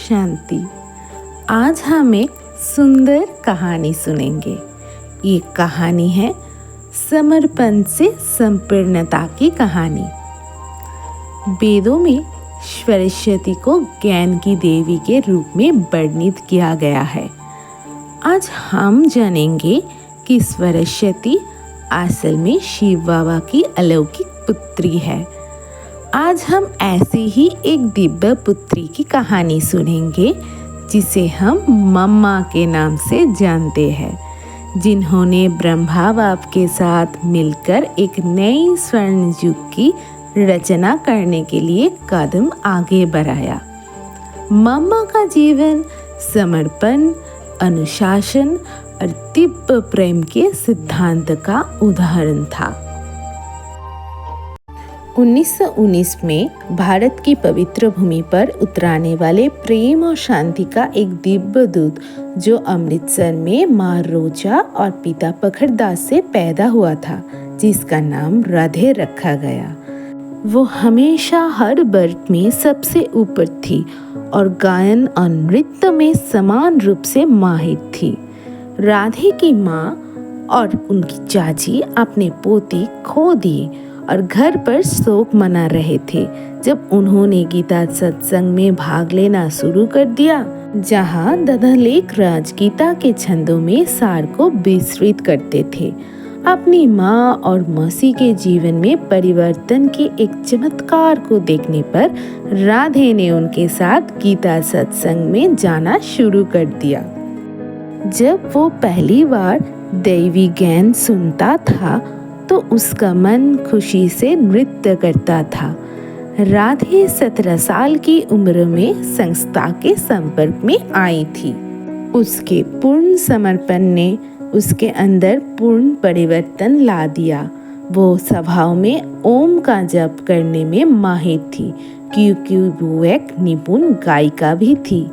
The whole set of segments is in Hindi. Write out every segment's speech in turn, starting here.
शांति। आज हम एक सुंदर कहानी सुनेंगे। ये कहानी है समर्पण से संपूर्णता की कहानी। वेदों में सरस्वती को ज्ञान की देवी के रूप में वर्णित किया गया है। आज हम जानेंगे कि सरस्वती असल में शिव बाबा की अलौकिक पुत्री है। आज हम ऐसी ही एक दिव्य पुत्री की कहानी सुनेंगे जिसे हम मम्मा के नाम से जानते हैं, जिन्होंने ब्रह्मा बाप के साथ मिलकर एक नई स्वर्ण युग की रचना करने के लिए कदम आगे बढ़ाया। मम्मा का जीवन समर्पण, अनुशासन और दिव्य प्रेम के सिद्धांत का उदाहरण था। 1919 में भारत की पवित्र भूमि पर उतराने वाले प्रेम और शांति का एक दिव्य दूत, जो अमृतसर में माँ रोजा और पिता पखड़दास से पैदा हुआ था, जिसका नाम राधे रखा गया। वो हमेशा हर वर्ग में सबसे ऊपर थी और गायन और नृत्य में समान रूप से माहिर थी। राधे की माँ और उनकी चाची अपने पोती खो दी और घर पर शोक मना रहे थे जब उन्होंने गीता सत्संग में भाग लेना शुरू कर दिया, जहाँ दधलेख राज गीता के छंदों में सार को विस्तृत करते थे। अपनी माँ और मौसी के जीवन में परिवर्तन के एक चमत्कार को देखने पर राधे ने उनके साथ गीता सत्संग में जाना शुरू कर दिया। जब वो पहली बार दैवी ज्ञान सुनता था तो उसका मन खुशी से नृत्य करता था। राधे 17 साल की उम्र में संस्था के संपर्क में आई थी। उसके पूर्ण समर्पण ने उसके अंदर पूर्ण परिवर्तन ला दिया। वो सभाओं में ओम का जप करने में माहिर थी, क्योंकि वो एक निपुण गायिका भी थी।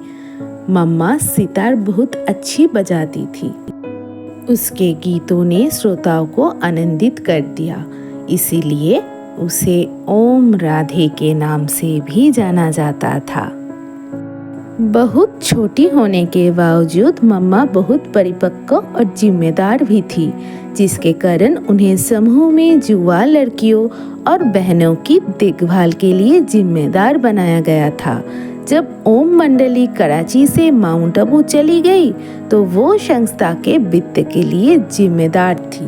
मम्मा सितार बहुत अच्छी बजाती थी। उसके गीतों ने श्रोताओं को आनंदित कर दिया, इसीलिए उसे ओम राधे के नाम से भी जाना जाता था। बहुत छोटी होने के बावजूद मम्मा बहुत परिपक्व और जिम्मेदार भी थी, जिसके कारण उन्हें समूह में युवा लड़कियों और बहनों की देखभाल के लिए जिम्मेदार बनाया गया था। जब ओम मंडली कराची से माउंट आबू चली गई तो वो संस्था के वित्त के लिए जिम्मेदार थी।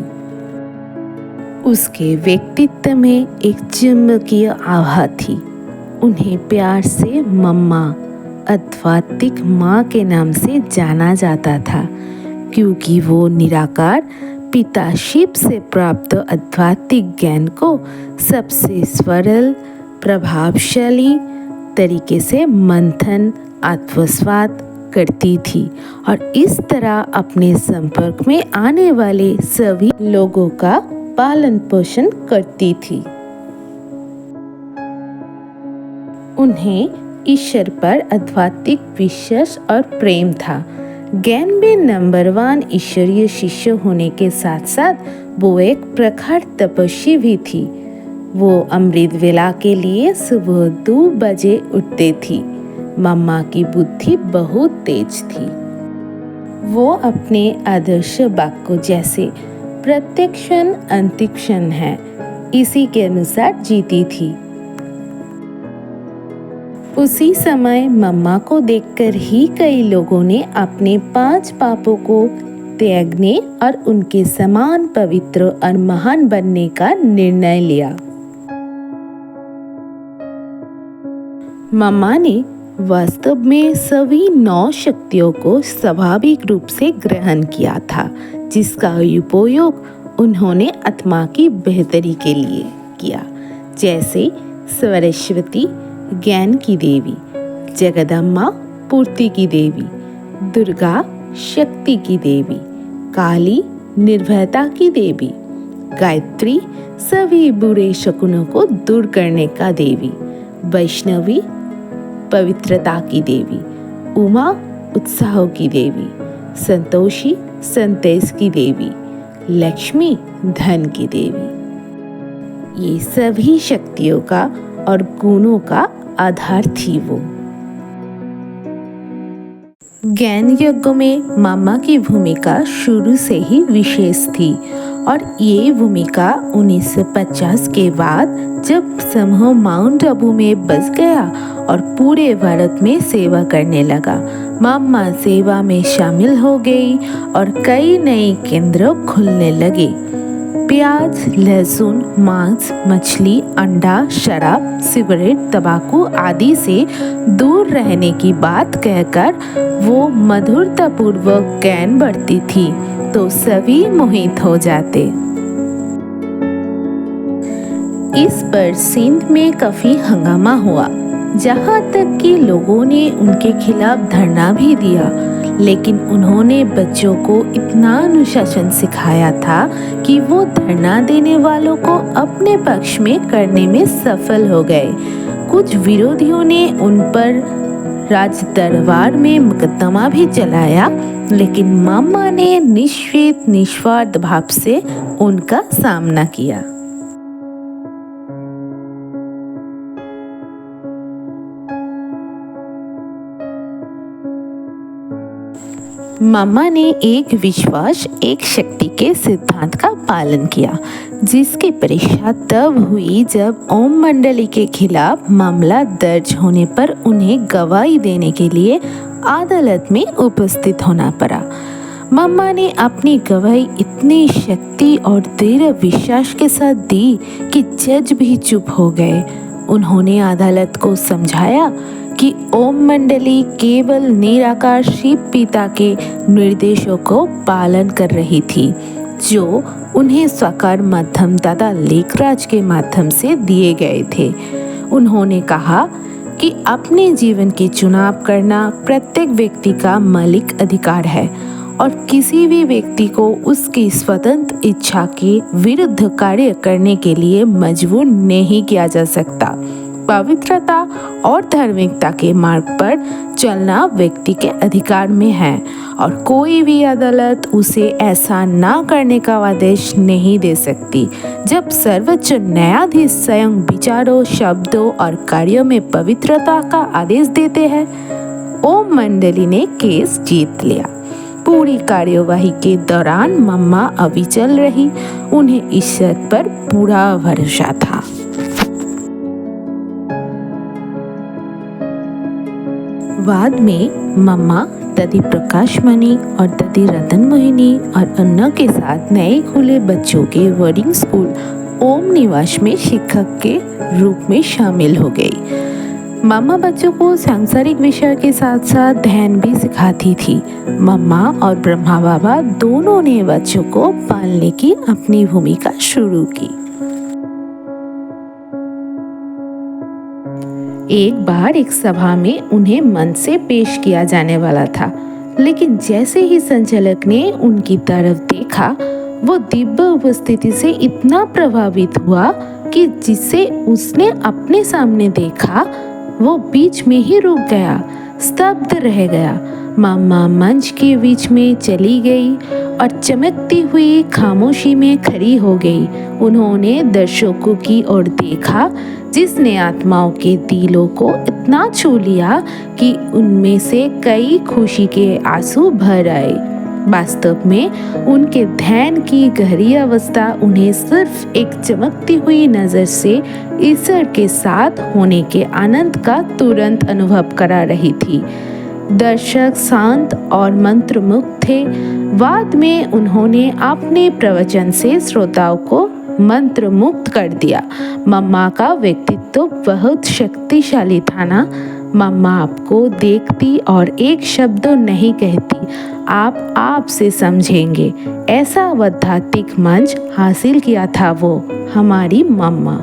उसके व्यक्तित्व में एक चुंबकीय आभा थी। उन्हें प्यार से मम्मा, आध्यात्मिक माँ के नाम से जाना जाता था, क्योंकि वो निराकार पिता शिव से प्राप्त आध्यात्मिक ज्ञान को सबसे सरल, प्रभावशाली तरीके से मंथन आत्मसात करती थी और इस तरह अपने संपर्क में आने वाले सभी लोगों का पालन पोषण करती थी। उन्हें ईश्वर पर आध्यात्मिक विश्वास और प्रेम था। ज्ञान में नंबर 1 ईश्वरीय शिष्य होने के साथ साथ वो एक प्रखर तपस्वी भी थी। वो अमृत वेला के लिए सुबह 2 बजे उठती थी। मम्मा की बुद्धि बहुत तेज थी। वो अपने आदर्श वाक्य जैसे प्रत्येक क्षण अंतिम क्षण है, इसी के अनुसार जीती थी। उसी समय मम्मा को देखकर ही कई लोगों ने अपने 5 पापों को त्यागने और उनके समान पवित्र और महान बनने का निर्णय लिया। मम्मा ने वास्तव में सभी 9 शक्तियों को स्वाभाविक रूप से ग्रहण किया था, जिसका उपयोग उन्होंने आत्मा की बेहतरी के लिए किया, जैसे सरस्वती ज्ञान की देवी, जगदम्बा पूर्ति की देवी, दुर्गा शक्ति की देवी, काली निर्भयता की देवी, गायत्री सभी बुरे शकुनों को दूर करने का देवी, वैष्णवी पवित्रता की देवी, उमा उत्साह की देवी, संतोषी संदेश की देवी, लक्ष्मी धन की देवी। ये सभी शक्तियों का और गुणों का आधार थी वो। ज्ञान यज्ञ में मामा की भूमिका शुरू से ही विशेष थी और ये भूमिका 1950 के बाद जब समूह माउंट आबू में बस गया और पूरे भारत में सेवा करने लगा, मामा सेवा में शामिल हो गई और कई नए केंद्र खुलने लगे। प्याज, लहसुन, मांस, मछली, अंडा, शराब, सिगरेट, तंबाकू आदि से दूर रहने की बात कहकर वो मधुरतापूर्वक ज्ञान बढ़ती थी तो सभी मोहित हो जाते। इस पर सिंध में काफी हंगामा हुआ, जहाँ तक कि लोगों ने उनके खिलाफ धरना भी दिया, लेकिन उन्होंने बच्चों को इतना अनुशासन सिखाया था कि वो धरना देने वालों को अपने पक्ष में करने में सफल हो गए। कुछ विरोधियों ने उन पर राज दरबार में मुकदमा भी चलाया, लेकिन मामा ने निस्वार्थ भाव से उनका सामना किया। मामा ने एक विश्वास एक शक्ति के सिद्धांत का पालन किया, जिसकी परीक्षा तब हुई जब ओम मंडली के खिलाफ मामला दर्ज होने पर उन्हें गवाही देने के लिए अदालत में उपस्थित होना पड़ा। मामा ने अपनी गवाही इतनी शक्ति और दृढ़ विश्वास के साथ दी कि जज भी चुप हो गए। उन्होंने अदालत को समझाया कि ओम मंडली केवल निराकार शिव पिता के निर्देशों को पालन कर रही थी, जो उन्हें साकार माध्यम दादा लेखराज के माध्यम से दिए गए थे। उन्होंने कहा कि अपने जीवन के चुनाव करना प्रत्येक व्यक्ति का मौलिक अधिकार है और किसी भी व्यक्ति को उसकी स्वतंत्र इच्छा के विरुद्ध कार्य करने के लिए मजबूर नहीं किया जा सकता। पवित्रता और धार्मिकता के मार्ग पर चलना व्यक्ति के अधिकार में है और कोई भी अदालत उसे ऐसा ना करने का आदेश नहीं दे सकती। जब सर्वोच्च न्यायाधीश स्वयं विचारों, शब्दों और कार्यों में पवित्रता का आदेश देते हैं, ओम मंडली ने केस जीत लिया। पूरी कार्यवाही के दौरान मम्मा अविचल रही। उन्हें ईश्वर पर पूरा भरोसा था। बाद में मम्मा दादी प्रकाश मणि और दादी रतन मोहिनी और अन्ना के साथ नए खुले बच्चों के बोर्डिंग स्कूल ओम निवास में शिक्षक के रूप में शामिल हो गई। मम्मा बच्चों को सांसारिक विषय के साथ साथ ध्यान भी सिखाती थी। मम्मा और ब्रह्मा बाबा दोनों ने बच्चों को पालने की अपनी भूमिका शुरू की। एक बार एक सभा में उन्हें मंच से पेश किया जाने वाला था, लेकिन जैसे ही संचालक ने उनकी तरफ देखा, वो दिव्य उपस्थिति से इतना प्रभावित हुआ कि जिसे उसने अपने सामने देखा वो बीच में ही रुक गया, स्तब्ध रह गया। मम्मा मंच के बीच में चली गई और चमकती हुई खामोशी में खड़ी हो गई। उन्होंने दर्शकों की ओर देखा, जिसने आत्माओं के दिलों को इतना छू लिया कि उनमें से कई खुशी के आंसू भर आए। वास्तव में उनके ध्यान की गहरी अवस्था उन्हें सिर्फ एक चमकती हुई नजर से ईश्वर के साथ होने के आनंद का तुरंत अनुभव करा रही थी। दर्शक शांत और मंत्रमुग्ध थे। बाद में उन्होंने अपने प्रवचन से श्रोताओं को मंत्रमुग्ध कर दिया। मम्मा का व्यक्तित्व बहुत शक्तिशाली था ना। मम्मा आपको देखती और एक शब्द नहीं कहती, आप से समझेंगे। ऐसा आध्यात्मिक मंच हासिल किया था वो हमारी मम्मा।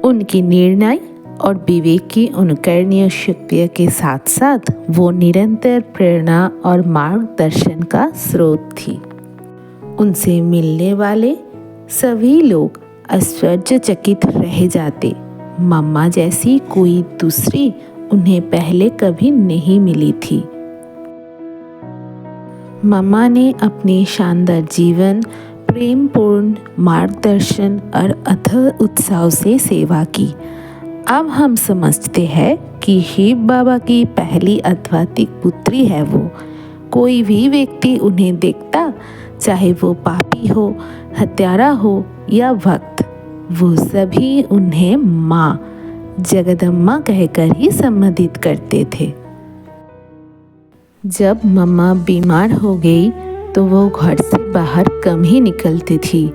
उनकी निर्णय और विवेक की अनुकरणीय शक्ति के साथ साथ वो निरंतर प्रेरणा और मार्गदर्शन का स्रोत थी। उनसे मिलने वाले सभी लोग आश्चर्यचकित रह जाते। मम्मा जैसी कोई दूसरी उन्हें पहले कभी नहीं मिली थी। मम्मा ने अपने शानदार जीवन, प्रेमपूर्ण मार्गदर्शन और अथक उत्साह से सेवा की। अब हम समझते हैं कि शिव बाबा की पहली आध्यात्मिक पुत्री है वो। कोई भी व्यक्ति उन्हें देखता, चाहे वो पापी हो, हत्यारा हो या भक्त, वो सभी उन्हें माँ जगदम्बा कहकर ही संबोधित करते थे। जब मम्मा बीमार हो गई तो वो घर से बाहर कम ही निकलती थी।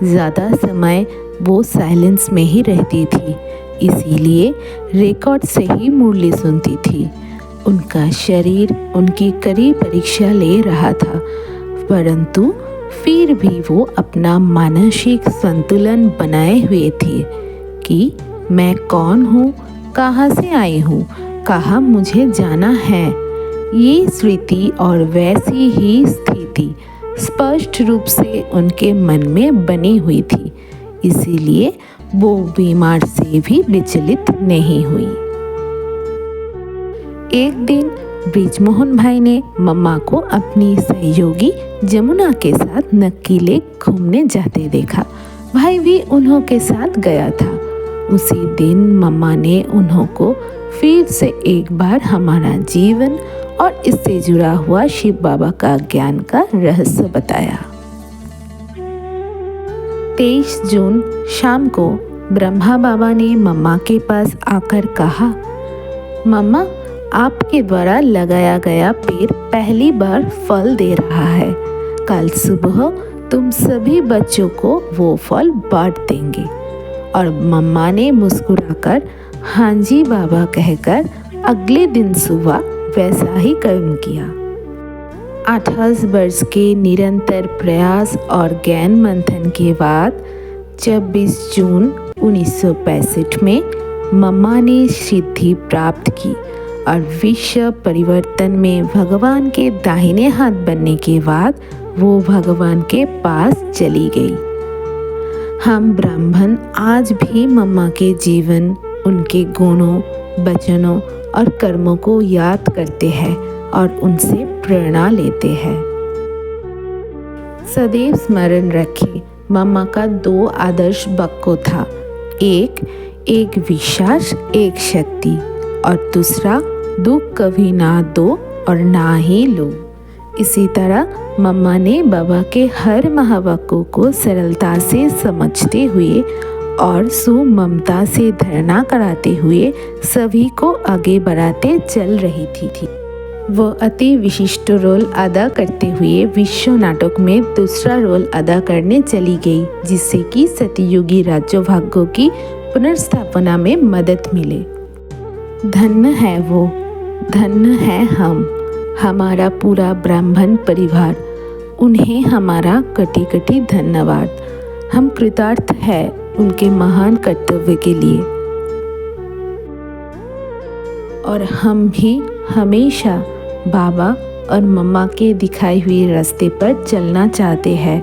ज़्यादा समय वो साइलेंस में ही रहती थी, इसीलिए रिकॉर्ड से ही मुरली सुनती थी। उनका शरीर उनकी कड़ी परीक्षा ले रहा था, परंतु फिर भी वो अपना मानसिक संतुलन बनाए हुए थी कि मैं कौन हूँ, कहाँ से आई हूँ, कहाँ मुझे जाना है। ये स्मृति और वैसी ही स्थिति स्पष्ट रूप से उनके मन में बनी हुई थी, इसीलिए वो बीमार से भी विचलित नहीं हुई। एक दिन ब्रिजमोहन भाई ने मम्मा को अपनी सहयोगी जमुना के साथ नक्की लेक घूमने जाते देखा। भाई भी उन्हों के साथ गया था। उसी दिन मम्मा ने उन्हों को फिर से एक बार हमारा जीवन और इससे जुड़ा हुआ शिव बाबा का ज्ञान का रहस्य बताया। 23 जून शाम को ब्रह्मा बाबा ने मम्मा के पास आकर कहा, मम्मा, आपके द्वारा लगाया गया पेड़ पहली बार फल दे रहा है। कल सुबह तुम सभी बच्चों को वो फल बांट देंगे। और मम्मा ने मुस्कुराकर हाँ जी बाबा कहकर अगले दिन सुबह वैसा ही कर्म किया। 28 वर्ष के निरंतर प्रयास और ज्ञान मंथन के बाद 26 जून 1965 में मम्मा ने सिद्धि प्राप्त की और विश्व परिवर्तन में भगवान के दाहिने हाथ बनने के बाद वो भगवान के पास चली गई। हम ब्राह्मण आज भी मम्मा के जीवन, उनके गुणों, वचनों और कर्मों को याद करते हैं और उनसे प्रेरणा लेते हैं। सदैव स्मरण रखें, मम्मा का 2 आदर्श वाक्य था। एक विश्वास, एक शक्ति, और दूसरा दुख कभी ना दो और ना ही लो। इसी तरह मम्मा ने बाबा के हर महावाक्यों को सरलता से समझते हुए और सुममता से धारणा कराते हुए सभी को आगे बढ़ाते चल रही थी। वो अति विशिष्ट रोल अदा करते हुए विश्व नाटक में दूसरा रोल अदा करने चली गई, जिससे कि सतयुगी राज्य भाग्यों की पुनर्स्थापना में मदद मिले। धन्य है वो, धन्य है हम, हमारा पूरा ब्राह्मण परिवार। उन्हें हमारा कटी कटी धन्यवाद। हम कृतार्थ है उनके महान कर्तव्य के लिए, और हम भी हमेशा बाबा और मम्मा के दिखाए हुए रास्ते पर चलना चाहते हैं।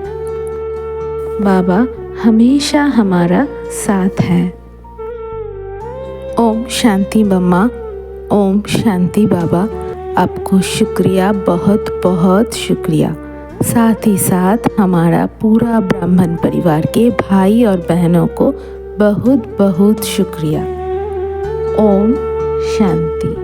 बाबा हमेशा हमारा साथ है। ओम शांति मम्मा, ओम शांति बाबा। आपको शुक्रिया, बहुत बहुत शुक्रिया। साथ ही साथ हमारा पूरा ब्राह्मण परिवार के भाई और बहनों को बहुत बहुत शुक्रिया। ओम शांति।